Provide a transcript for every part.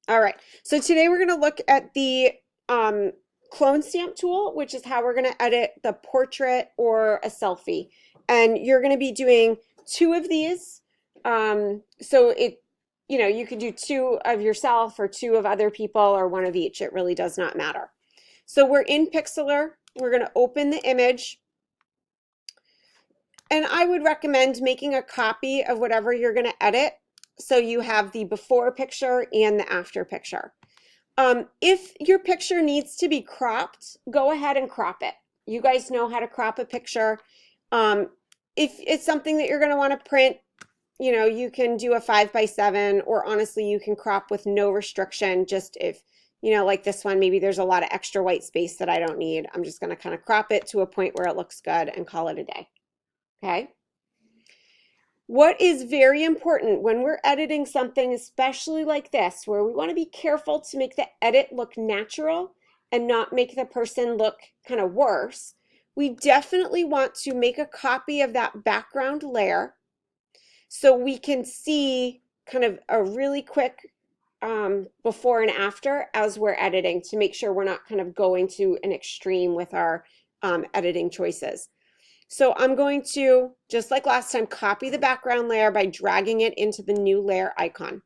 All right, so today we're going to look at the clone stamp tool, which is how we're going to edit the portrait or a selfie. And you're going to be doing two of these. So you could do two of yourself or two of other people or one of each. It really does not matter. So we're in Pixlr. We're going to open the image. And I would recommend making a copy of whatever you're going to edit, so you have the before picture and the after picture. If your picture needs to be cropped, go ahead and crop it. You guys know how to crop a picture. If it's something that you're going to want to print, you can do a 5x7, or honestly, you can crop with no restriction. Just if, like this one, maybe there's a lot of extra white space that I don't need. I'm just going to kind of crop it to a point where it looks good and call it a day. Okay. What is very important when we're editing something, especially like this, where we want to be careful to make the edit look natural and not make the person look kind of worse, we definitely want to make a copy of that background layer so we can see kind of a really quick before and after as we're editing, to make sure we're not kind of going to an extreme with our editing choices. So I'm going to, just like last time, copy the background layer by dragging it into the new layer icon.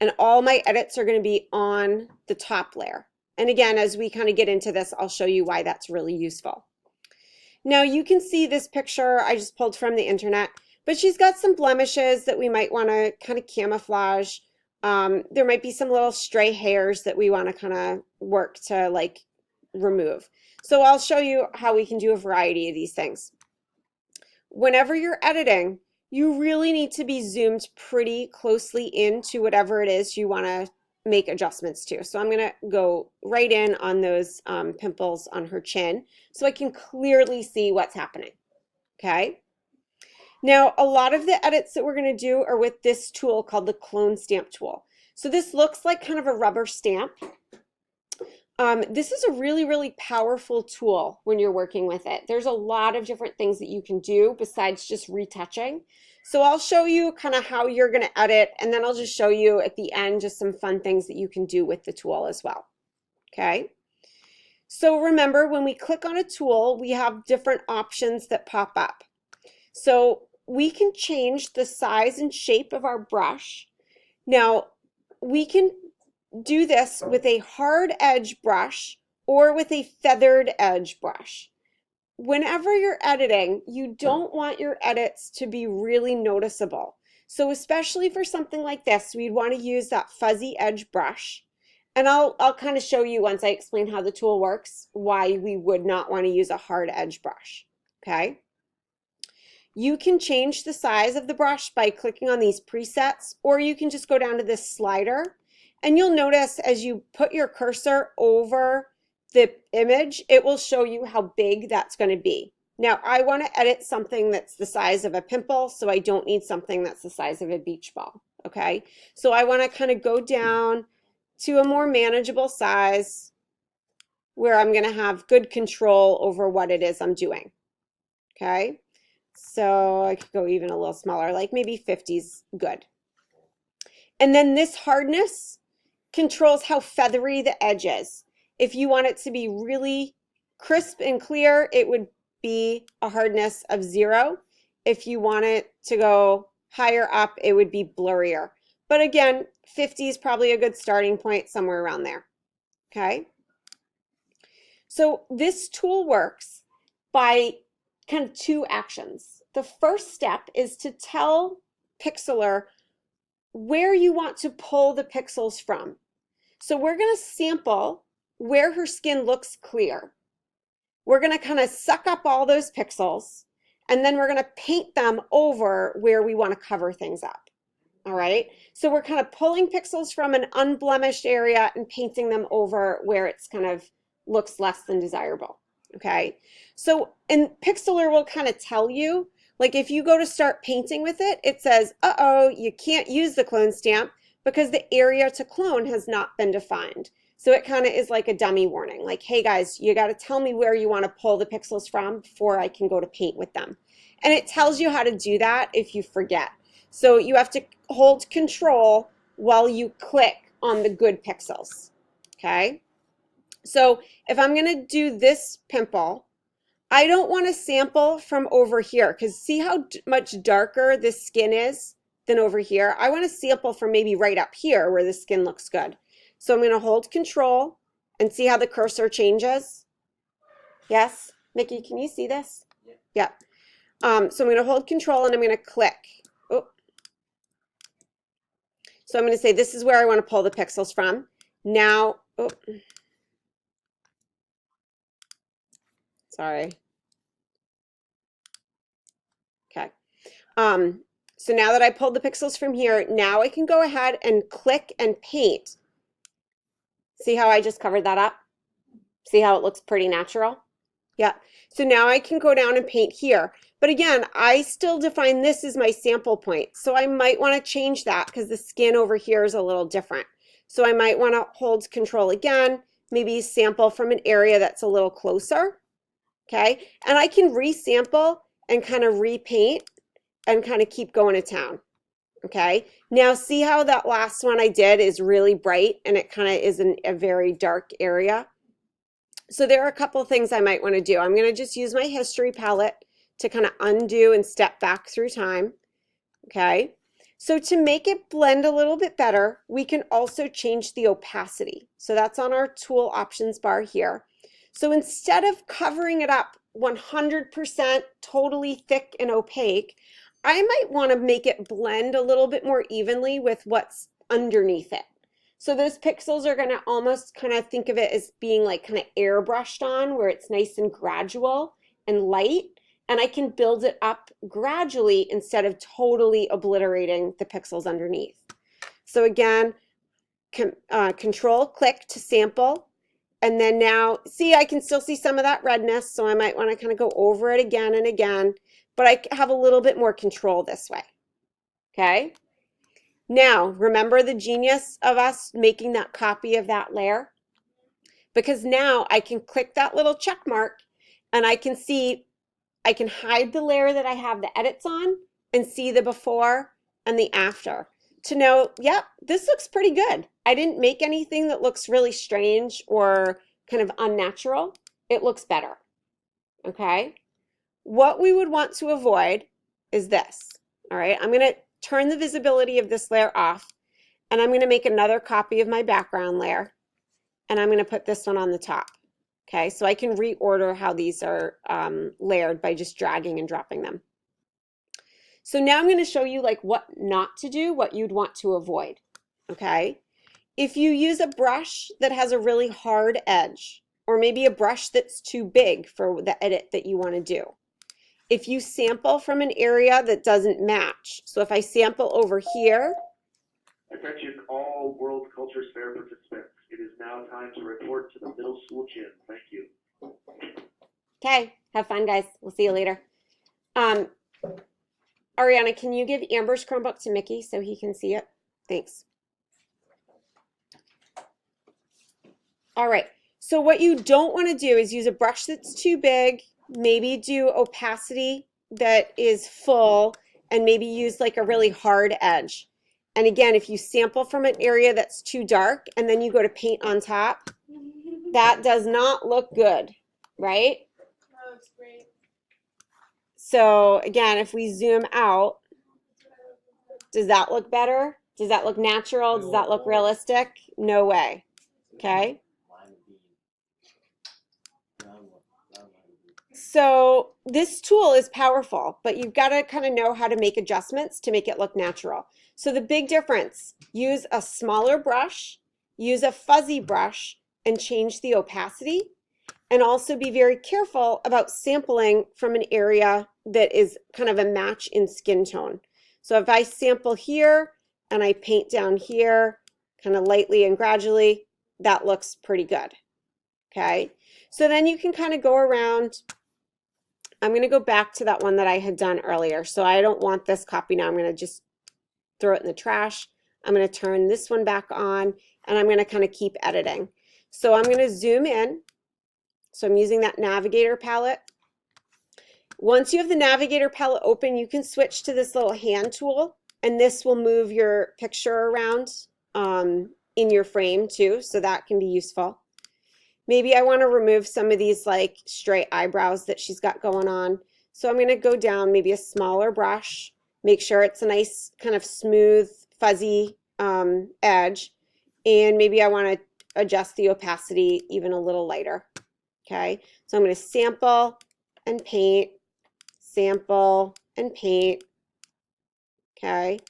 And all my edits are going to be on the top layer. And again, as we kind of get into this, I'll show you why that's really useful. Now you can see this picture I just pulled from the internet, but she's got some blemishes that we might want to kind of camouflage. There might be some little stray hairs that we want to kind of work to remove. So I'll show you how we can do a variety of these things. Whenever you're editing, you really need to be zoomed pretty closely into whatever it is you want to make adjustments to. So I'm going to go right in on those pimples on her chin so I can clearly see what's happening. Okay. Now, a lot of the edits that we're going to do are with this tool called the clone stamp tool. So this looks like kind of a rubber stamp. This is a really, really powerful tool when you're working with it. There's a lot of different things that you can do besides just retouching. So I'll show you kind of how you're going to edit, and then I'll just show you at the end just some fun things that you can do with the tool as well. Okay. So remember, when we click on a tool, we have different options that pop up. So we can change the size and shape of our brush. Now, we can do this with a hard edge brush or with a feathered edge brush. Whenever you're editing, you don't want your edits to be really noticeable. So especially for something like this, we'd want to use that fuzzy edge brush. And I'll kind of show you, once I explain how the tool works, why we would not want to use a hard edge brush. Okay. You can change the size of the brush by clicking on these presets, or you can just go down to this slider. And you'll notice as you put your cursor over the image, it will show you how big that's going to be. Now, I want to edit something that's the size of a pimple, so I don't need something that's the size of a beach ball, okay? So I want to kind of go down to a more manageable size where I'm going to have good control over what it is I'm doing, okay? So I could go even a little smaller, like maybe 50's good. And then this hardness controls how feathery the edge is. If you want it to be really crisp and clear, it would be a hardness of 0. If you want it to go higher up, it would be blurrier. But again, 50 is probably a good starting point, somewhere around there. Okay. So this tool works by kind of two actions. The first step is to tell Pixlr where you want to pull the pixels from. So we're going to sample where her skin looks clear. We're going to kind of suck up all those pixels, and then we're going to paint them over where we want to cover things up. All right. So we're kind of pulling pixels from an unblemished area and painting them over where it's kind of looks less than desirable. Okay. So, and Pixlr will kind of tell you, like if you go to start painting with it, it says, uh-oh, you can't use the clone stamp because the area to clone has not been defined. So it kind of is like a dummy warning, like, hey guys, you got to tell me where you want to pull the pixels from before I can go to paint with them. And it tells you how to do that if you forget. So you have to hold control while you click on the good pixels, okay? So if I'm going to do this pimple, I don't want to sample from over here because see how much darker this skin is than over here? I want to sample from maybe right up here where the skin looks good. So I'm going to hold control and see how the cursor changes. Yes? Mickey, can you see this? Yeah. So I'm going to hold control and I'm going to click. Oh. So I'm going to say this is where I want to pull the pixels from. Now, oh. Sorry. Okay. So now that I pulled the pixels from here, now I can go ahead and click and paint. See how I just covered that up? See how it looks pretty natural? Yeah. So now I can go down and paint here. But again, I still define this as my sample point. So I might want to change that because the skin over here is a little different. So I might want to hold control again, maybe sample from an area that's a little closer. Okay. And I can resample and kind of repaint and kind of keep going to town. Okay. Now see how that last one I did is really bright and it kind of is in a very dark area. So there are a couple of things I might want to do. I'm going to just use my history palette to kind of undo and step back through time. Okay. So to make it blend a little bit better, we can also change the opacity. So that's on our tool options bar here. So instead of covering it up 100% totally thick and opaque, I might want to make it blend a little bit more evenly with what's underneath it. So those pixels are going to almost kind of think of it as being like kind of airbrushed on, where it's nice and gradual and light, and I can build it up gradually instead of totally obliterating the pixels underneath. So again, control click to sample, and then now see I can still see some of that redness, so I might want to kind of go over it again and again, but I have a little bit more control this way. Okay. Now, remember the genius of us making that copy of that layer? Because now I can click that little check mark and I can see, I can hide the layer that I have the edits on and see the before and the after to know, yep, this looks pretty good. I didn't make anything that looks really strange or kind of unnatural. It looks better. Okay? What we would want to avoid is this. All right, I'm going to turn the visibility of this layer off, and I'm going to make another copy of my background layer, and I'm going to put this one on the top. Okay, so I can reorder how these are layered by just dragging and dropping them. So now I'm going to show you like what not to do, what you'd want to avoid. Okay, if you use a brush that has a really hard edge, or maybe a brush that's too big for the edit that you want to do. If you sample from an area that doesn't match, so if I sample over here. Attention all World Cultures Fair participants. It is now time to report to the middle school gym. Thank you. Okay, have fun guys. We'll see you later. Ariana, can you give Amber's Chromebook to Mickey so he can see it? Thanks. All right, so what you don't want to do is use a brush that's too big. Maybe do opacity that is full and maybe use like a really hard edge. And again, if you sample from an area that's too dark and then you go to paint on top, that does not look good, right? That looks great. So again, if we zoom out, does that look better? Does that look natural? Does that look realistic? No way. Okay. So this tool is powerful, but you've got to kind of know how to make adjustments to make it look natural. So the big difference, use a smaller brush, use a fuzzy brush, and change the opacity. And also be very careful about sampling from an area that is kind of a match in skin tone. So if I sample here and I paint down here, kind of lightly and gradually, that looks pretty good. Okay, so then you can kind of go around. I'm going to go back to that one that I had done earlier. So I don't want this copy now. I'm going to just throw it in the trash. I'm going to turn this one back on and I'm going to kind of keep editing. So I'm going to zoom in. So I'm using that navigator palette. Once you have the navigator palette open, you can switch to this little hand tool and this will move your picture around in your frame too, so that can be useful. Maybe I want to remove some of these like straight eyebrows that she's got going on. So I'm going to go down maybe a smaller brush, make sure it's a nice kind of smooth, fuzzy edge. And maybe I want to adjust the opacity even a little lighter. Okay, so I'm going to sample and paint, sample and paint. Okay,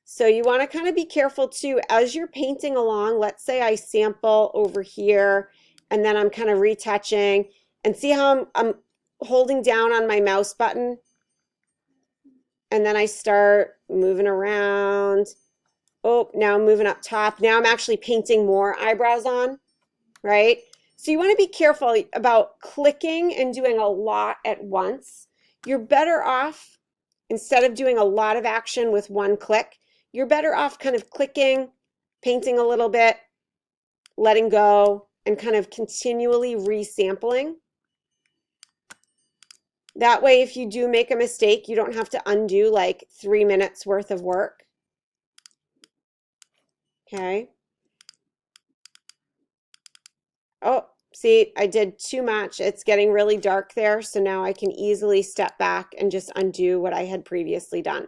so you want to kind of be careful too as you're painting along. Let's say I sample over here and then I'm kind of retouching, and see how I'm holding down on my mouse button and then I start moving around. Oh, now I'm moving up top. Now I'm actually painting more eyebrows on, right? So you want to be careful about clicking and doing a lot at once. You're better off, instead of doing a lot of action with one click, you're better off kind of clicking, painting a little bit, letting go, and kind of continually resampling. That way, if you do make a mistake, you don't have to undo like 3 minutes worth of work. Okay. Oh, see, I did too much. It's getting really dark there, so now I can easily step back and just undo what I had previously done.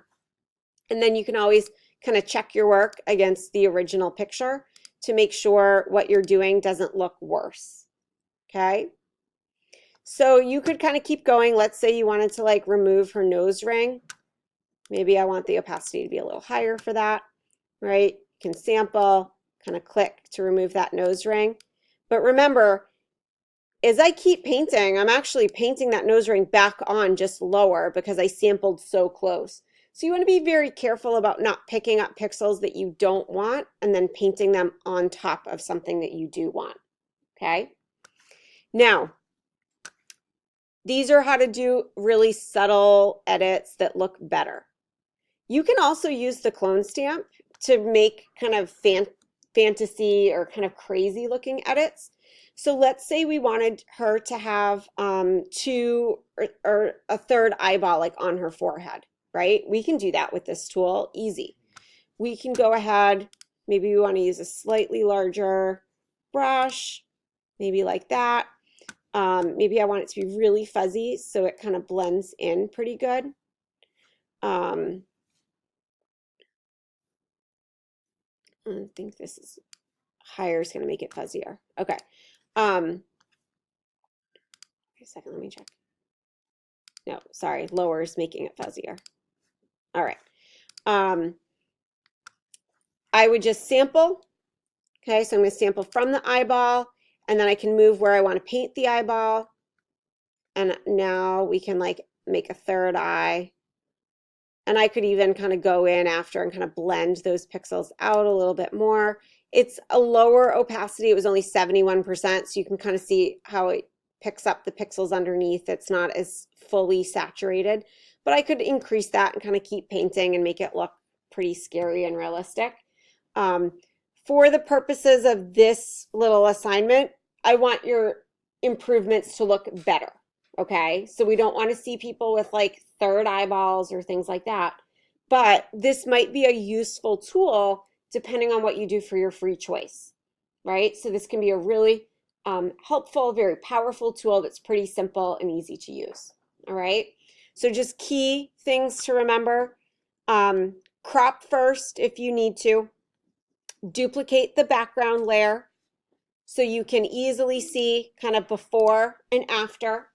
And then you can always kind of check your work against the original picture to make sure what you're doing doesn't look worse. Okay? So you could kind of keep going. Let's say you wanted to like remove her nose ring. Maybe I want the opacity to be a little higher for that, right? You can sample, kind of click to remove that nose ring. But remember, as I keep painting, I'm actually painting that nose ring back on just lower because I sampled so close. So you want to be very careful about not picking up pixels that you don't want and then painting them on top of something that you do want, okay? Now, these are how to do really subtle edits that look better. You can also use the clone stamp to make kind of fantasy or kind of crazy looking edits. So let's say we wanted her to have two or a third eyeball like on her forehead, right? We can do that with this tool, easy. We can go ahead, maybe we want to use a slightly larger brush, maybe like that. Maybe I want it to be really fuzzy so it kind of blends in pretty good. I think this is higher is going to make it fuzzier. Okay. Wait a second, let me check. No, sorry, lower is making it fuzzier. All right. I would just sample. Okay, so I'm going to sample from the eyeball, and then I can move where I want to paint the eyeball. And now we can like make a third eye. And I could even kind of go in after and kind of blend those pixels out a little bit more. It's a lower opacity. It was only 71%, so you can kind of see how it picks up the pixels underneath. It's not as fully saturated, but I could increase that and kind of keep painting and make it look pretty scary and realistic. For the purposes of this little assignment, I want your improvements to look better. Okay, so we don't want to see people with like third eyeballs or things like that. But this might be a useful tool depending on what you do for your free choice, right? So this can be a really helpful, very powerful tool that's pretty simple and easy to use. All right, so just key things to remember. Crop first if you need to. Duplicate the background layer so you can easily see kind of before and after.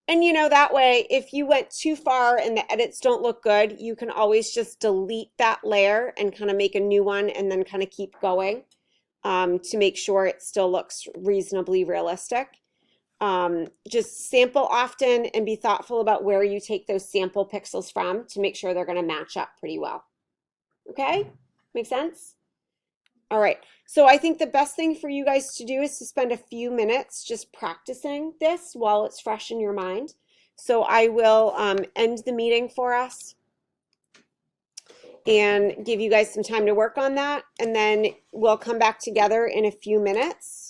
And you know, that way, if you went too far and the edits don't look good, you can always just delete that layer and kind of make a new one and then kind of keep going to make sure it still looks reasonably realistic. Just sample often and be thoughtful about where you take those sample pixels from to make sure they're going to match up pretty well. Okay? Make sense? All right, so I think the best thing for you guys to do is to spend a few minutes just practicing this while it's fresh in your mind. So I will end the meeting for us and give you guys some time to work on that, and then we'll come back together in a few minutes